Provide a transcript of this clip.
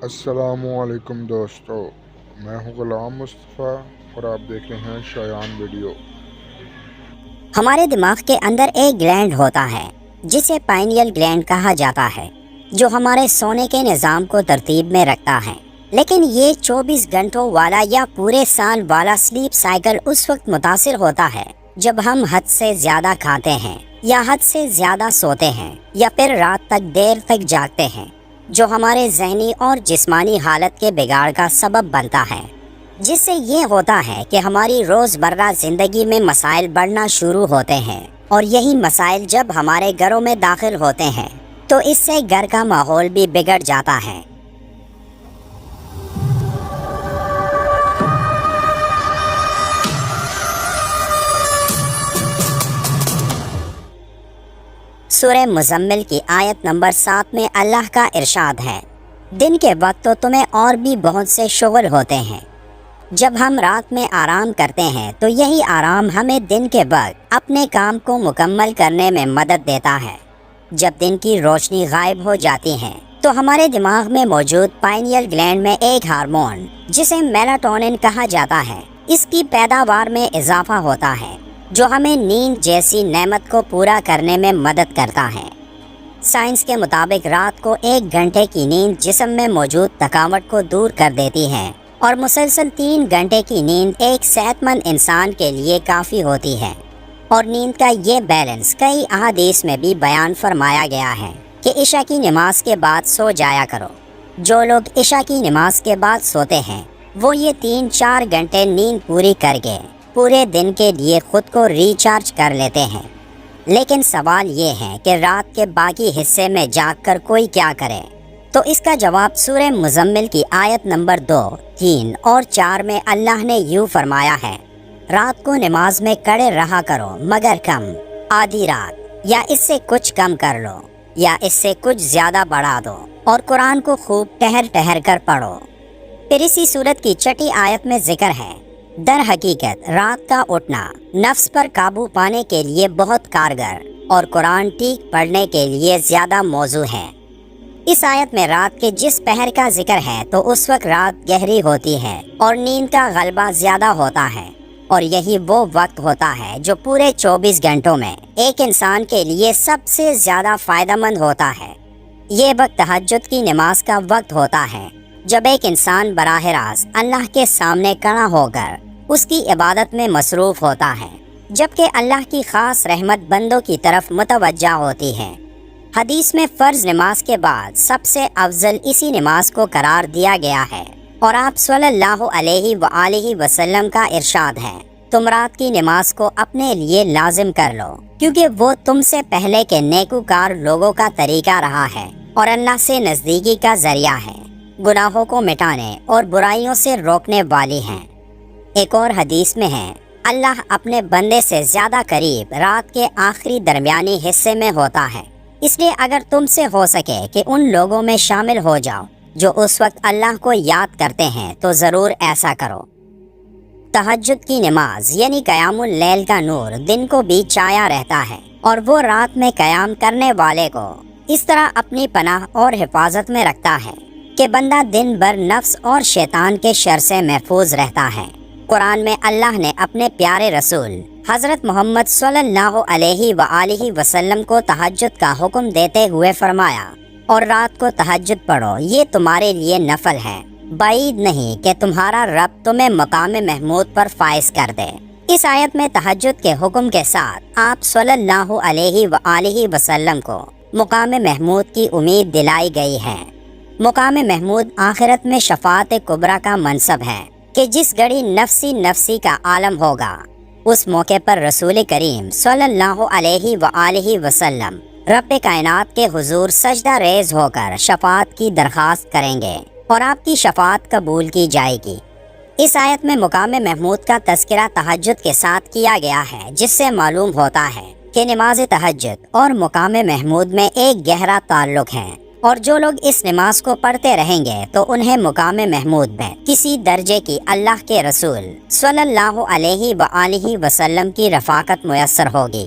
السلام علیکم دوستو، میں ہوں غلام مصطفیٰ اور آپ دیکھ رہے ہیں شایان ویڈیو۔ ہمارے دماغ کے اندر ایک گلینڈ ہوتا ہے جسے پائنیل گلینڈ کہا جاتا ہے، جو ہمارے سونے کے نظام کو ترتیب میں رکھتا ہے۔ لیکن یہ 24 گھنٹوں والا یا پورے سال والا سلیپ سائیکل اس وقت متاثر ہوتا ہے جب ہم حد سے زیادہ کھاتے ہیں یا حد سے زیادہ سوتے ہیں یا پھر رات تک دیر تک جاگتے ہیں، جو ہمارے ذہنی اور جسمانی حالت کے بگاڑ کا سبب بنتا ہے، جس سے یہ ہوتا ہے کہ ہماری روزمرہ زندگی میں مسائل بڑھنا شروع ہوتے ہیں، اور یہی مسائل جب ہمارے گھروں میں داخل ہوتے ہیں تو اس سے گھر کا ماحول بھی بگڑ جاتا ہے۔ سورہ مزمل کی آیت نمبر 7 میں اللہ کا ارشاد ہے، دن کے وقت تو تمہیں اور بھی بہت سے شغل ہوتے ہیں۔ جب ہم رات میں آرام کرتے ہیں تو یہی آرام ہمیں دن کے وقت اپنے کام کو مکمل کرنے میں مدد دیتا ہے۔ جب دن کی روشنی غائب ہو جاتی ہے تو ہمارے دماغ میں موجود پائنیل گلینڈ میں ایک ہارمون جسے میلاٹونن کہا جاتا ہے، اس کی پیداوار میں اضافہ ہوتا ہے، جو ہمیں نیند جیسی نعمت کو پورا کرنے میں مدد کرتا ہے۔ سائنس کے مطابق رات کو 1 گھنٹے کی نیند جسم میں موجود تھکاوٹ کو دور کر دیتی ہے، اور مسلسل 3 گھنٹے کی نیند ایک صحت مند انسان کے لیے کافی ہوتی ہے۔ اور نیند کا یہ بیلنس کئی احادیث میں بھی بیان فرمایا گیا ہے کہ عشاء کی نماز کے بعد سو جایا کرو۔ جو لوگ عشاء کی نماز کے بعد سوتے ہیں وہ یہ 3-4 گھنٹے نیند پوری کر کے پورے دن کے لیے خود کو ریچارج کر لیتے ہیں۔ لیکن سوال یہ ہے کہ رات کے باقی حصے میں جاگ کر کوئی کیا کرے؟ تو اس کا جواب سورہ مزمل کی آیت نمبر 2، 3 اور 4 میں اللہ نے یوں فرمایا ہے، رات کو نماز میں کڑے رہا کرو مگر کم، آدھی رات یا اس سے کچھ کم کر لو یا اس سے کچھ زیادہ بڑھا دو، اور قرآن کو خوب ٹہر ٹہر کر پڑھو۔ پھر اسی سورت کی 6 آیت میں ذکر ہے، در حقیقت رات کا اٹھنا نفس پر قابو پانے کے لیے بہت کارگر اور قرآن ٹھیک پڑھنے کے لیے زیادہ موزوں ہے۔ اس آیت میں رات کے جس پہر کا ذکر ہے تو اس وقت رات گہری ہوتی ہے اور نیند کا غلبہ زیادہ ہوتا ہے، اور یہی وہ وقت ہوتا ہے جو پورے 24 گھنٹوں میں ایک انسان کے لیے سب سے زیادہ فائدہ مند ہوتا ہے۔ یہ وقت تہجد کی نماز کا وقت ہوتا ہے، جب ایک انسان براہ راست اللہ کے سامنے کھڑا ہو کر اس کی عبادت میں مصروف ہوتا ہے، جبکہ اللہ کی خاص رحمت بندوں کی طرف متوجہ ہوتی ہے۔ حدیث میں فرض نماز کے بعد سب سے افضل اسی نماز کو قرار دیا گیا ہے، اور آپ صلی اللہ علیہ وآلہ وسلم کا ارشاد ہے، تم رات کی نماز کو اپنے لیے لازم کر لو، کیونکہ وہ تم سے پہلے کے نیکوکار لوگوں کا طریقہ رہا ہے اور اللہ سے نزدیکی کا ذریعہ ہے، گناہوں کو مٹانے اور برائیوں سے روکنے والی ہیں۔ ایک اور حدیث میں ہے، اللہ اپنے بندے سے زیادہ قریب رات کے آخری درمیانی حصے میں ہوتا ہے، اس لیے اگر تم سے ہو سکے کہ ان لوگوں میں شامل ہو جاؤ جو اس وقت اللہ کو یاد کرتے ہیں تو ضرور ایسا کرو۔ تہجد کی نماز یعنی قیام اللیل کا نور دن کو بھی چھایا رہتا ہے، اور وہ رات میں قیام کرنے والے کو اس طرح اپنی پناہ اور حفاظت میں رکھتا ہے کہ بندہ دن بھر نفس اور شیطان کے شر سے محفوظ رہتا ہے۔ قرآن میں اللہ نے اپنے پیارے رسول حضرت محمد صلی اللہ علیہ وآلہ وسلم کو تہجد کا حکم دیتے ہوئے فرمایا، اور رات کو تہجد پڑھو، یہ تمہارے لیے نفل ہے، بعید نہیں کہ تمہارا رب تمہیں مقام محمود پر فائز کر دے۔ اس آیت میں تہجد کے حکم کے ساتھ آپ صلی اللہ علیہ وآلہ وسلم کو مقام محمود کی امید دلائی گئی ہے۔ مقام محمود آخرت میں شفاعت کبریٰ کا منصب ہے کہ جس گھڑی نفسی کا عالم ہوگا، اس موقع پر رسول کریم صلی اللہ علیہ وآلہ وسلم رب کائنات کے حضور سجدہ ریز ہو کر شفاعت کی درخواست کریں گے اور آپ کی شفاعت قبول کی جائے گی۔ اس آیت میں مقام محمود کا تذکرہ تہجد کے ساتھ کیا گیا ہے، جس سے معلوم ہوتا ہے کہ نماز تہجد اور مقام محمود میں ایک گہرا تعلق ہے، اور جو لوگ اس نماز کو پڑھتے رہیں گے تو انہیں مقام محمود میں کسی درجے کی اللہ کے رسول صلی اللہ علیہ وآلہ وسلم کی رفاقت میسر ہوگی۔